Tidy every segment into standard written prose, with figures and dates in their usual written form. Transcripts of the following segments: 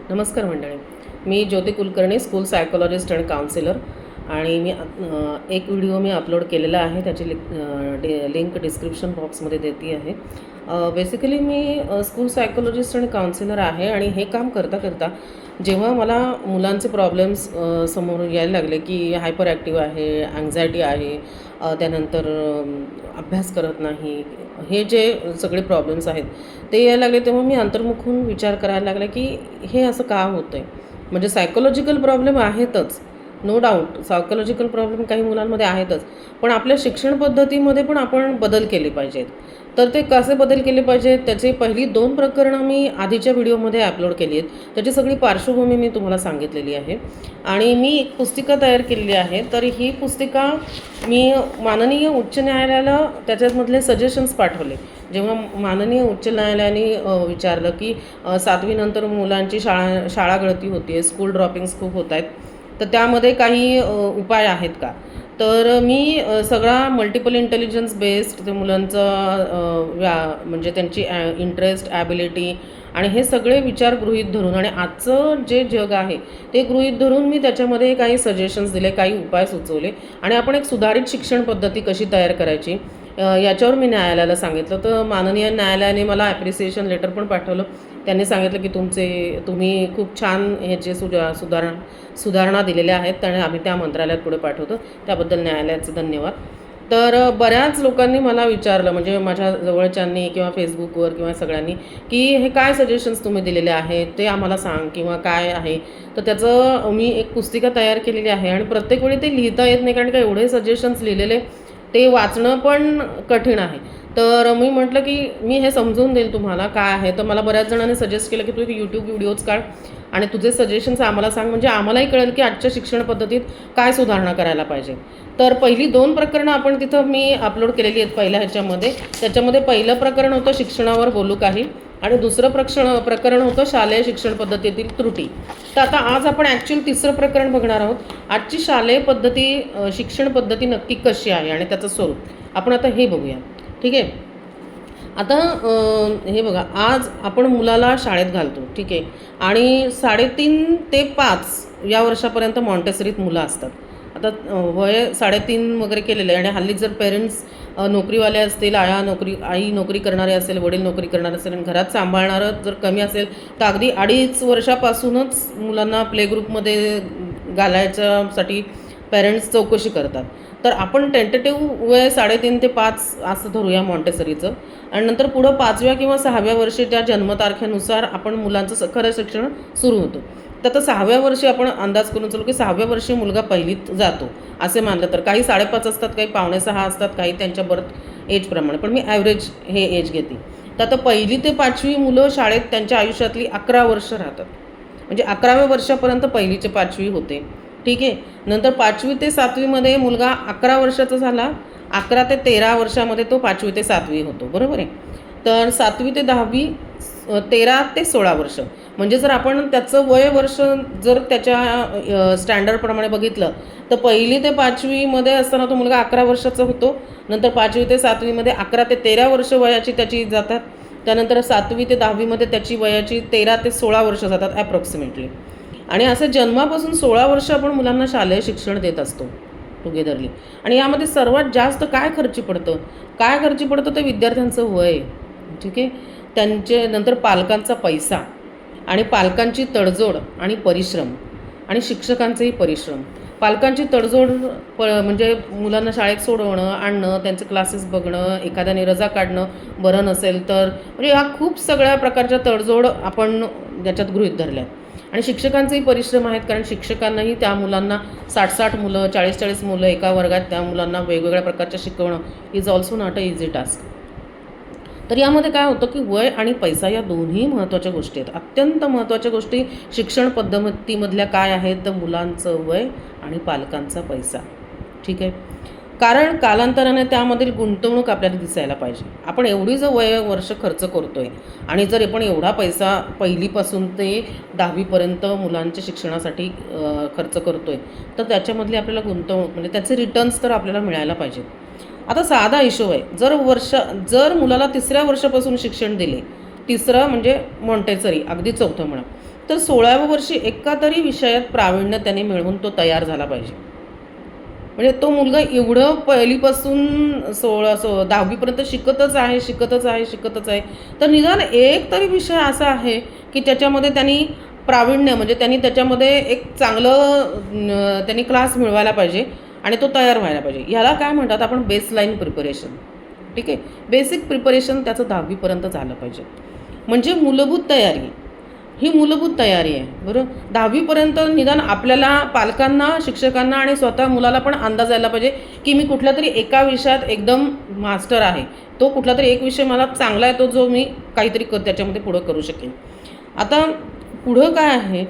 नमस्कार मंडळी. मी ज्योती Kulkarni, school psychologist आणि काउन्सिलर. आणि एक व्हिडिओ अपलोड केलेला आहे, त्याची लिंक डिस्क्रिप्शन बॉक्समध्ये देते आहे. बेसिकली मी स्कूल सायकोलॉजिस्ट आणि काउन्सिलर आहे. आणि हे काम करता करता जेव्हा मला मुलांचे प्रॉब्लेम्स समोर यायला लागले की हायपर ॲक्टिव्ह आहे, अँझायटी आहे, त्यानंतर अभ्यास करत नाही, हे जे सगळे प्रॉब्लेम्स आहेत ते यायला लागले, तेव्हा मी अंतर्मुख होऊन विचार करायला लागले की हे असं का होतं आहे. म्हणजे सायकोलॉजिकल प्रॉब्लेम आहेतच, नो डाऊट सायकोलॉजिकल प्रॉब्लेम काही मुलांमध्ये आहेतच, पण आपल्या शिक्षण पद्धतीमध्ये पण आपण बदल केले पाहिजेत. तर ते कसे बदल केले पाहिजेत, त्याची पहिली 2 प्रकरणं मी आधीच्या व्हिडिओमध्ये अपलोड केली आहेत. त्याची सगळी पार्श्वभूमी मी तुम्हाला सांगितलेली आहे. आणि मी एक पुस्तिका तयार केलेली आहे. तर ही पुस्तिका मी माननीय उच्च न्यायालयाला त्याच्यामधले सजेशन्स पाठवले. जेव्हा माननीय उच्च न्यायालयाने विचारलं की 7वी नंतर मुलांची शाळा गळती होते आहे, स्कूल ड्रॉपिंग्स खूप होत आहेत, तर त्यामध्ये काही उपाय आहेत का. तर मी सगळा मल्टिपल इंटेलिजन्स बेस्ड ते मुलांचं म्हणजे त्यांची इंटरेस्ट, ॲबिलिटी आणि हे सगळे विचार गृहीत धरून आणि आजचं जे जग आहे ते गृहीत धरून मी त्याच्यामध्ये काही सजेशन्स दिले, काही उपाय सुचवले. आणि आपण एक सुधारित शिक्षण पद्धती कशी तयार करायची याच्यावर मी न्यायालयाला सांगितलं. तर माननीय न्यायालयाने मला ॲप्रिसिएशन लेटर पण पाठवलं. त्यांनी सांगितलं की तुम्ही खूप छान ह्याचे सुधारणा दिलेल्या आहेत आणि आम्ही त्या मंत्रालयात पुढे पाठवतो. त्याबद्दल न्यायालयाचे धन्यवाद. तर बऱ्याच लोकांनी मला विचारलं, म्हणजे माझ्या जवळच्यांनी किंवा फेसबुकवर किंवा सगळ्यांनी, की हे काय सजेशन्स तुम्ही दिलेले आहेत ते आम्हाला सांग किंवा काय आहे. तर त्याचं मी एक पुस्तिका तयार केलेली आहे. आणि प्रत्येक वेळी ते लिहिता येत नाही, कारण का एवढे सजेशन्स लिहिलेले ते वाचणं पण कठीण आहे. तर मी म्हटलं की मी हे समजून देईल तुम्हाला काय आहे. तर मला बऱ्याच जणांनी सजेस्ट केलं की तू यूट्यूब व्हिडिओज काढ आणि तुझे सजेशन्स आम्हाला सांग, म्हणजे आम्हालाही कळेल की आजच्या शिक्षण पद्धतीत काय सुधारणा करायला पाहिजे. तर पहिली 2 प्रकरणं आपण तिथं मी अपलोड केलेली आहेत पहिल्या ह्याच्यामध्ये. त्याच्यामध्ये पहिलं प्रकरण होतं शिक्षणावर बोलू काही, आणि दुसरं प्रकरण होतं शालेय शिक्षण पद्धतीतील त्रुटी. तर आता आज आपण ॲक्च्युअल तिसरं प्रकरण बघणार आहोत. आजची शालेय शिक्षण पद्धती नक्की कशी आहे आणि त्याचं स्वरूप आपण आता हे बघूया. ठीक आहे. आता हे बघा, आज आपण मुलाला शाळेत घालतो, ठीक आहे, आणि 3.5 ते 5 या वर्षापर्यंत मॉन्टेसरीत मुलं असतात. आता वय 3.5 वगैरे केलेलं आहे. आणि हल्ली जर पेरेंट्स नोकरीवाले असतील, आई नोकरी करणारे असेल, वडील नोकरी करणारे असेल, आणि घरात सांभाळणारं जर कमी असेल, तर अगदी 2.5 वर्षापासूनच मुलांना प्ले ग्रुपमध्ये घालायच्यासाठी पेरेंट्स चौकशी करतात. तर आपण टेंटेटिव्ह वय 3.5 ते 5 असं धरूया मॉन्टेसरीचं. आणि नंतर पुढं 5व्या किंवा 6व्या वर्षी त्या जन्मतारखेनुसार आपण मुलांचं खरं शिक्षण सुरू होतं. तर आता 6व्या वर्षी आपण अंदाज करून चालू की 6व्या वर्षी मुलगा पहिलीत जातो असे मानलं तर. काही 5.5 असतात, काही 5.25 असतात, काही त्यांच्या बर्थ एजप्रमाणे, पण मी ॲव्हरेज हे एज घेते. तर आता 1ली ते 5वी मुलं शाळेत त्यांच्या आयुष्यातली 11 वर्ष राहतात. म्हणजे 11व्या वर्षापर्यंत 1ली ते 5वी होते, ठीक आहे. नंतर 5वी ते 7वीमध्ये मुलगा 11 वर्षाचा झाला. 11 ते 13 वर्षामध्ये तो 5वी ते 7वी होतो, बरोबर आहे. तर 7वी ते 10वी 13 ते 16 वर्ष. म्हणजे जर आपण त्याचं वर्ष जर त्याच्या स्टँडर्डप्रमाणे बघितलं तर 1ली ते 5वीमध्ये असताना तो मुलगा 11 वर्षाचा होतो. नंतर 5वी ते 7वीमध्ये 11 ते 13 वर्ष वयाची त्याची जातात. त्यानंतर 7वी ते 10वीमध्ये त्याची वयाची 13 ते 16 वर्ष जातात ॲप्रॉक्सिमेटली. आणि असं जन्मापासून 16 वर्ष आपण मुलांना शालेय शिक्षण देत असतो टुगेदरली. आणि यामध्ये सर्वात जास्त काय खर्ची पडतं ते विद्यार्थ्यांचं वय, ठीक आहे. त्यांचे नंतर पालकांचा पैसा आणि पालकांची तडजोड आणि परिश्रम आणि शिक्षकांचेही परिश्रम. पालकांची तडजोड म्हणजे मुलांना शाळेत सोडवणं, आणणं, त्यांचे क्लासेस बघणं, एखाद्याने रजा काढणं बरं नसेल तर, म्हणजे ह्या खूप सगळ्या प्रकारच्या तडजोड आपण याच्यात गृहीत धरल्या. आणि शिक्षकांचेही परिश्रम आहेत, कारण शिक्षकांनाही त्या मुलांना 60 मुलं, 40 मुलं एका वर्गात, त्या मुलांना वेगवेगळ्या प्रकारच्या शिकवणं is also not a easy task. तर यामध्ये काय होतं की वय आणि पैसा या दोन्ही महत्त्वाच्या गोष्टी आहेत. अत्यंत महत्त्वाच्या गोष्टी शिक्षण पद्धतीमधल्या काय आहेत, तर मुलांचं वय आणि पालकांचा पैसा, ठीक आहे. कारण कालांतराने त्यामधील गुंतवणूक आपल्याला दिसायला पाहिजे. आपण एवढी जर वर्ष खर्च करतो आहे आणि जर आपण एवढा पैसा 1लीपासून ते 10वीपर्यंत मुलांच्या शिक्षणासाठी खर्च करतो आहे, तर त्याच्यामधली आपल्याला गुंतवणूक म्हणजे त्याचे रिटर्न्स तर आपल्याला मिळायला पाहिजेत. आता साधा हिशोब आहे, जर मुलाला 3ऱ्या वर्षापासून शिक्षण दिले तिसरं म्हणजे मॉन्टेसरी, अगदी चौथं म्हणा. तर 16व्या वर्षी एका तरी विषयात प्रावीण्य त्याने मिळवून तो तयार झाला पाहिजे. म्हणजे तो मुलगा एवढं पहिलीपासून 10वीपर्यंत शिकतच आहे. तर निदान एक तरी विषय असा आहे की त्याच्यामध्ये त्यांनी प्रावीण्य म्हणजे त्यांनी त्याच्यामध्ये एक चांगलं त्यांनी क्लास मिळवायला पाहिजे आणि तो तयार व्हायला पाहिजे. ह्याला काय म्हणतात आपण बेसलाईन प्रिपरेशन. ठीक आहे, बेसिक प्रिपरेशन त्याचं 10वीपर्यंत झालं पाहिजे. म्हणजे मूलभूत तयारी, ही मूलभूत तयारी आहे. बरोबर, 10वीपर्यंत निदान आपल्याला पालकांना, शिक्षकांना आणि स्वतः मुलाला पण अंदाज यायला पाहिजे की मी कुठल्या तरी एका विषयात एकदम मास्टर आहे, तो कुठला तरी एक विषय मला चांगला आहे, तो जो मी काहीतरी त्याच्यामध्ये पुढं करू शकेन. आता पुढं काय आहे,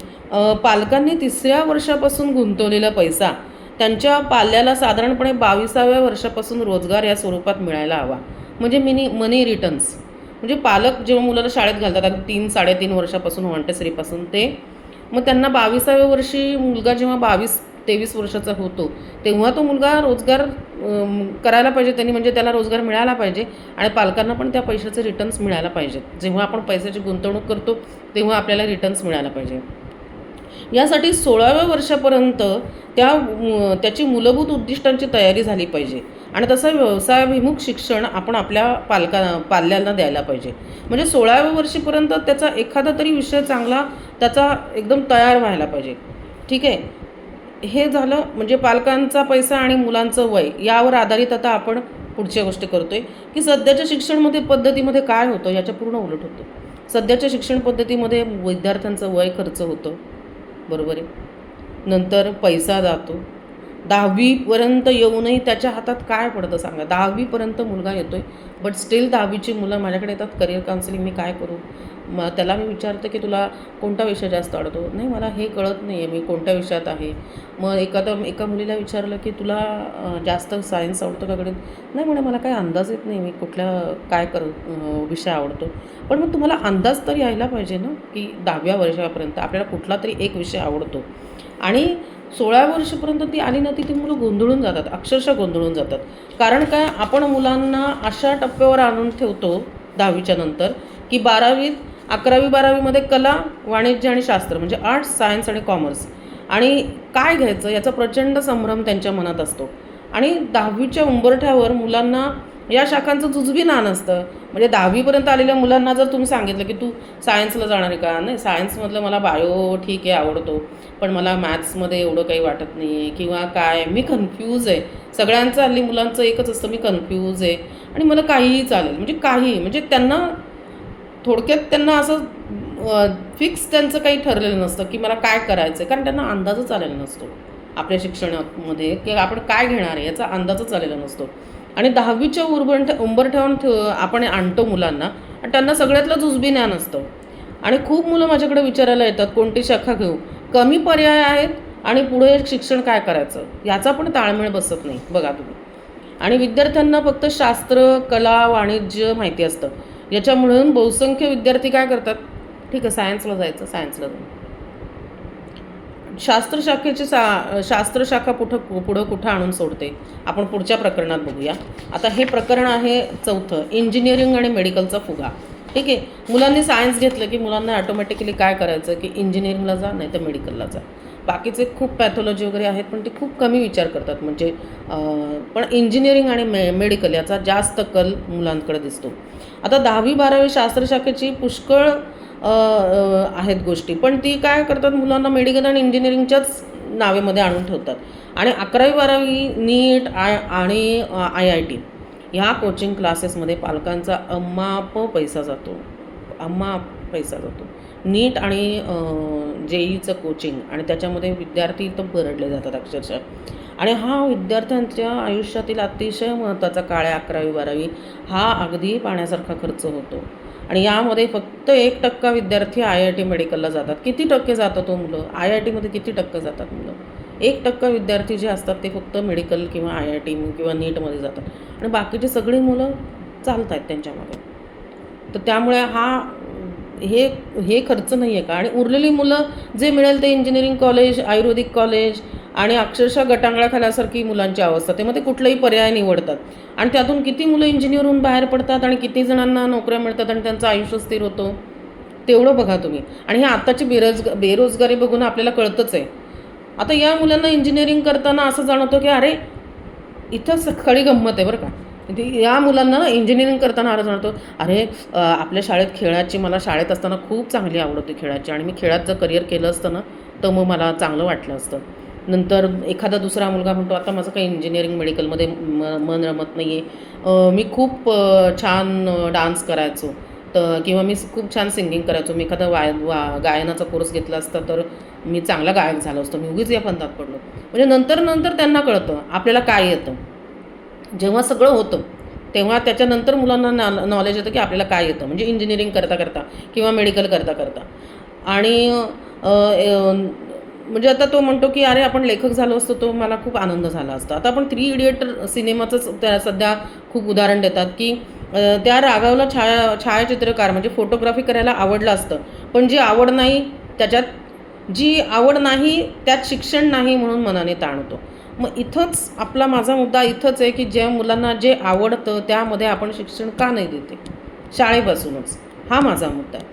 पालकांनी 3ऱ्या वर्षापासून गुंतवलेला पैसा त्यांच्या पाल्याला साधारणपणे 22व्या वर्षापासून रोजगार या स्वरूपात मिळायला हवा. म्हणजे मनी रिटर्न्स. म्हणजे पालक जेव्हा मुलाला शाळेत घालतात अगदी 3-3.5 वर्षापासून मॉन्टेसरीपासून ते मग त्यांना 22व्या वर्षी मुलगा जेव्हा 22-23 वर्षाचा होतो तेव्हा तो मुलगा रोजगार करायला पाहिजे त्यांनी, म्हणजे त्याला रोजगार मिळाला पाहिजे आणि पालकांना पण त्या पैशाचे रिटर्न्स मिळायला पाहिजेत. जेव्हा आपण पैशाची गुंतवणूक करतो तेव्हा आपल्याला रिटर्न्स मिळायला पाहिजे. यासाठी 16व्या वर्षापर्यंत त्याची मूलभूत उद्दिष्टांची तयारी झाली पाहिजे आणि तसं व्यवसायाभिमुख शिक्षण आपण आपल्या पाल्यांना द्यायला पाहिजे. म्हणजे 16व्या वर्षीपर्यंत त्याचा एखादा तरी विषय चांगला त्याचा एकदम तयार व्हायला पाहिजे. ठीक आहे, हे झालं म्हणजे पालकांचा पैसा आणि मुलांचं वय यावर आधारित. आता आपण पुढच्या गोष्टी करतोय की सध्याच्या शिक्षणमध्ये पद्धतीमध्ये काय होतं याच्या पूर्ण उलट होतं. सध्याच्या शिक्षण पद्धतीमध्ये विद्यार्थ्यांचं वय खर्च होतं, बरोबर आहे, नंतर पैसा जातो. 10वीपर्यंत येऊनही त्याच्या हातात काय पडतं सांगा. 10वीपर्यंत मुलगा येतोय बट स्टील 10वीची मुलं माझ्याकडे येतात, करिअर काउन्सिलिंग मी काय करू. मग त्याला मी विचारते की तुला कोणता विषय जास्त आवडतो. नाही मला हे कळत नाही आहे मी कोणत्या विषयात आहे. मग एका मुलीला विचारलं की तुला जास्त सायन्स आवडतो का गणित. नाही म्हणे मला काही अंदाज येत नाही मी काय विषय आवडतो. पण मग तुम्हाला अंदाज तर यायला पाहिजे ना की 10व्या वर्षापर्यंत आपल्याला कुठला तरी एक विषय आवडतो. आणि 16व्या वर्षापर्यंत ती आली ना ती मुलं गोंधळून जातात, अक्षरशः गोंधळून जातात. कारण काय, आपण मुलांना अशा टप्प्यावर आणून ठेवतो 10वीच्या नंतर की 11वी-12वीमध्ये कला, वाणिज्य आणि शास्त्र म्हणजे आर्ट्स, सायन्स आणि कॉमर्स आणि काय घ्यायचं याचा प्रचंड संभ्रम त्यांच्या मनात असतो. आणि 10वीच्या उंबरठ्यावर मुलांना या शाखांचं जुजबी ज्ञान असतं. म्हणजे 10वीपर्यंत आलेल्या मुलांना जर तुम्ही सांगितलं की तू सायन्सला जाणार आहे का, नाही सायन्समधलं मला बायो ठीक आहे आवडतो पण मला मॅथ्समध्ये एवढं काही वाटत नाही आहे किंवा काय मी कन्फ्यूज आहे. सगळ्यांचं हल्ली मुलांचं एकच असतं मी कन्फ्यूज आहे आणि मला काहीही चालेल. म्हणजे त्यांना थोडक्यात त्यांना असं फिक्स त्यांचं काही ठरलेलं नसतं की मला काय करायचं आहे, कारण त्यांना अंदाजच आलेला नसतो आपल्या शिक्षणामध्ये की आपण काय घेणार आहे याचा अंदाजच आलेला नसतो. आणि 10वीच्या उंबरठ्यावर आपण आणतो मुलांना आणि त्यांना सगळ्यातलं जुजबी ज्ञान असतं. आणि खूप मुलं माझ्याकडे विचारायला येतात कोणती शाखा घेऊ, कमी पर्याय आहेत आणि पुढे शिक्षण काय करायचं याचा पण ताळमेळ बसत नाही बघा तुम्ही. आणि विद्यार्थ्यांना फक्त शास्त्र, कला, वाणिज्य माहिती असतं. याच्यामुळे बहुसंख्य विद्यार्थी काय करतात, ठीक आहे सायन्सला जायचं, सायन्सला जाऊ, शास्त्र शाखा पुढं कुठं आणून सोडते. आपण पुढच्या प्रकरणात बघूया. आता हे प्रकरण आहे 4थं, इंजिनिअरिंग आणि मेडिकलचा फुगा. ठीक आहे, मुलांनी सायन्स घेतलं की मुलांना ऑटोमॅटिकली काय करायचं की इंजिनिअरिंगला जा नाही तर मेडिकलला जा. बाकीचे खूप पॅथॉलॉजी वगैरे आहेत पण ते खूप कमी विचार करतात. म्हणजे पण इंजिनिअरिंग आणि मेडिकल याचा जास्त कल मुलांकडे दिसतो. आता 10वी-12वी शास्त्रशाखेची पुष्कळ आहेत गोष्टी पण ती काय करतात मुलांना मेडिकल आणि इंजिनिअरिंगच्याच नावेमध्ये आणून ठेवतात. आणि 11वी-12वी नीट आणि IIT ह्या कोचिंग क्लासेसमध्ये पालकांचा अमाप पैसा जातो. नीट आणि JEEचं कोचिंग आणि त्याच्यामध्ये विद्यार्थी तर बरडले जातात अक्षरशः. आणि हा विद्यार्थ्यांच्या आयुष्यातील अतिशय महत्त्वाचा काळ आहे 11वी-12वी. हा अगदी पाण्यासारखा खर्च होतो. आणि यामध्ये फक्त 1% विद्यार्थी IIT मेडिकलला जातात. किती टक्के जातात तो मुलं IITमध्ये, किती टक्के जातात मुलं? 1% विद्यार्थी जे असतात ते फक्त मेडिकल किंवा IIT किंवा नीटमध्ये जातात आणि बाकीची सगळी मुलं चालत आहेत त्यांच्यामध्ये. तर त्यामुळे हे खर्च नाही आहे का. आणि उरलेली मुलं जे मिळेल ते इंजिनिअरिंग कॉलेज, आयुर्वेदिक कॉलेज आणि अक्षरशः गटांगळा खाल्यासारखी मुलांची अवस्था. ते मग ते कुठलाही पर्याय निवडतात आणि त्यातून किती मुलं इंजिनियर होऊन बाहेर पडतात आणि किती जणांना नोकऱ्या मिळतात आणि त्यांचं आयुष्य स्थिर होतं, तेवढं बघा तुम्ही. आणि ही आत्ताची बेरोजगारी बघून आपल्याला कळतंच आहे. आता या मुलांना इंजिनिअरिंग करताना असं जाणवतं की अरे इथं खरी गंमत आहे बरं का. या मुलांना ना इंजिनिअरिंग करताना असं जाणवतं, अरे आपल्या शाळेत खेळाची, मला शाळेत असताना खूप चांगली आवड होती खेळाची आणि मी खेळात जर करिअर केलं असतं ना तर मग मला चांगलं वाटलं असतं. नंतर एखादा दुसरा मुलगा म्हणतो, आता माझं काही इंजिनिअरिंग मेडिकलमध्ये मन रमत नाही आहे, मी खूप छान डान्स करायचो तर, किंवा मी खूप छान सिंगिंग करायचो, मी एखादा गायनाचा कोर्स घेतला असता तर मी चांगला गायक झालो असतो, मी उगीच या पंथात पडलो. म्हणजे नंतर त्यांना कळतं आपल्याला काय येतं. जेव्हा सगळं होतं तेव्हा त्याच्यानंतर मुलांना नॉलेज येतं की आपल्याला काय येतं, म्हणजे इंजिनिअरिंग करता करता किंवा मेडिकल करता करता. आणि म्हणजे आता तो म्हणतो की अरे आपण लेखक झालो असतो तो मला खूप आनंद झाला असता. आता आपण 3 इडियट सिनेमाचंच त्या सध्या खूप उदाहरण देतात की त्या राघवला छायाचित्रकार म्हणजे फोटोग्राफी करायला आवडलं असतं, पण जी आवड नाही त्यात शिक्षण नाही म्हणून मनाने ताणतो. मग इथंच माझा मुद्दा इथंच आहे की ज्या मुलांना जे आवडतं त्यामध्ये आपण शिक्षण का नाही देते शाळेपासूनच, हा माझा मुद्दा आहे.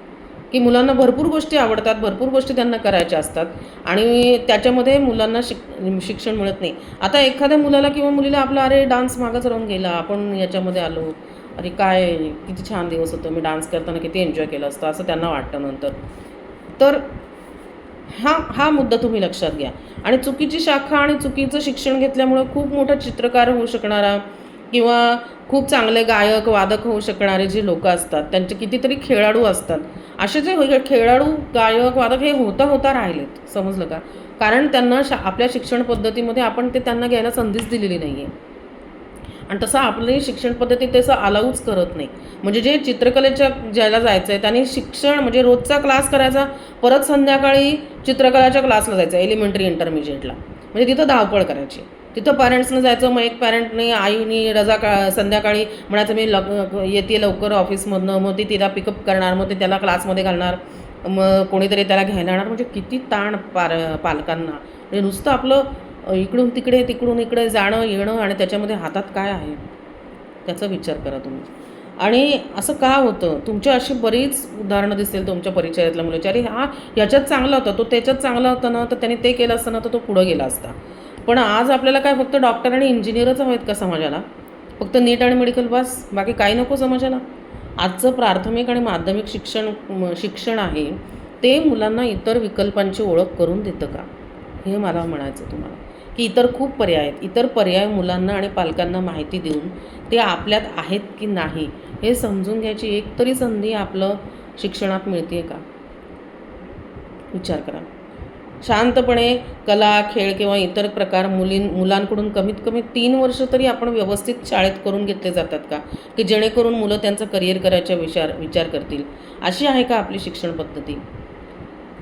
की मुलांना भरपूर गोष्टी आवडतात, भरपूर गोष्टी त्यांना करायच्या असतात आणि त्याच्यामध्ये मुलांना शिक्षण मिळत नाही. आता एखाद्या मुलाला किंवा मुलीला आपला अरे डान्स मागच राहून गेला, आपण याच्यामध्ये आलो, अरे काय किती छान दिवस होतं, मी डान्स करताना किती एन्जॉय केलं असतं, असं त्यांना वाटतं नंतर. तर हा मुद्दा तुम्ही लक्षात घ्या. आणि चुकीची शाखा आणि चुकीचं शिक्षण घेतल्यामुळे खूप मोठा चित्रकार होऊ शकणारा किंवा खूप चांगले गायक वादक होऊ शकणारे जे लोक असतात, त्यांचे कितीतरी खेळाडू असतात, असे जे खेळाडू गायक वादक हे होता राहिलेत, समजलं का. कारण त्यांना आपल्या शिक्षण पद्धतीमध्ये आपण त्यांना घ्यायला संधीच दिलेली नाही आहे आणि तसं आपली शिक्षण पद्धती तसं अलाऊच करत नाही. म्हणजे जे चित्रकलेच्या ज्याला जायचं आहे त्यांनी शिक्षण म्हणजे रोजचा क्लास करायचा, परत संध्याकाळी चित्रकलाच्या क्लासला जायचं एलिमेंटरी इंटरमिजिएटला, म्हणजे तिथं धावपळ करायची. तिथं पॅरेंट्सनं जायचं, मग एक पॅरेंटने आईनी संध्याकाळी म्हणायचं मी येते लवकर ऑफिसमधनं, मग ती तिला पिकअप करणार, मग ते त्याला क्लासमध्ये घालणार, मग कोणीतरी त्याला घ्यायला येणार. म्हणजे किती ताण पालकांना. म्हणजे नुसतं आपलं इकडून इकडे जाणं येणं आणि त्याच्यामध्ये हातात काय आहे त्याचा विचार करा तुम्ही. आणि असं का होतं, तुमच्या अशी बरीच उदाहरणं दिसतील तुमच्या परिचयातल्या मुलाची, अरे याच्यात चांगला होता तो, त्याच्यात चांगला होता ना, तर त्याने ते केलं असतं ना तर तो पुढं गेला असता. पण आज आपल्याला काय फक्त डॉक्टर आणि इंजिनियरच हवेत का समाजाला, फक्त नीट आणि मेडिकल पास, बाकी काही नको समाजाला. आजचं प्राथमिक आणि माध्यमिक शिक्षण आहे ते मुलांना इतर विकल्पांची ओळख करून देतं का, हे मला म्हणायचं तुम्हाला. की इतर खूप पर्याय आहेत, इतर पर्याय मुलांना आणि पालकांना माहिती देऊन ते आपल्यात आहेत की नाही हे समजून घ्यायची एक तरी संधी आपलं शिक्षणात मिळते का, विचार करा. शांतपणे कला खेळ किंवा इतर प्रकार मुलांकडून कमीत कमी 3 वर्ष तरी आपण व्यवस्थित शाळेत करून घेतले जातात का, की जेणेकरून मुलं त्यांचं करिअर करायचा विचार करतील. अशी आहे का आपली शिक्षण पद्धती.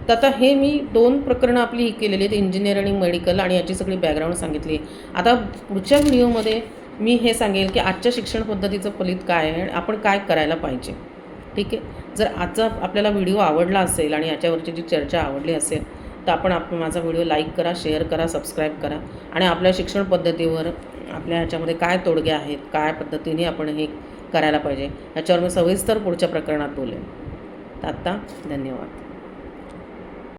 तर आता हे मी 2 प्रकरणं आपली ही केलेली आहेत, इंजिनियर आणि मेडिकल, आणि याची सगळी बॅकग्राऊंड सांगितली. आता पुढच्या व्हिडिओमध्ये मी हे सांगेल की आजच्या शिक्षण पद्धतीचं फलित काय आहे आणि आपण काय करायला पाहिजे. ठीक आहे. जर आजचा आपल्याला व्हिडिओ आवडला असेल आणि याच्यावरची जी चर्चा आवडली असेल तर आपण माझा व्हिडिओ लाईक करा, शेअर करा, सबस्क्राईब करा आणि आपल्या शिक्षण पद्धतीवर आपल्या ह्याच्यामध्ये काय तोडगे आहेत, काय पद्धतीने आपण हे करायला पाहिजे याच्यावर मी सविस्तर पुढच्या प्रकरणात बोलेन. तर आत्ता धन्यवाद.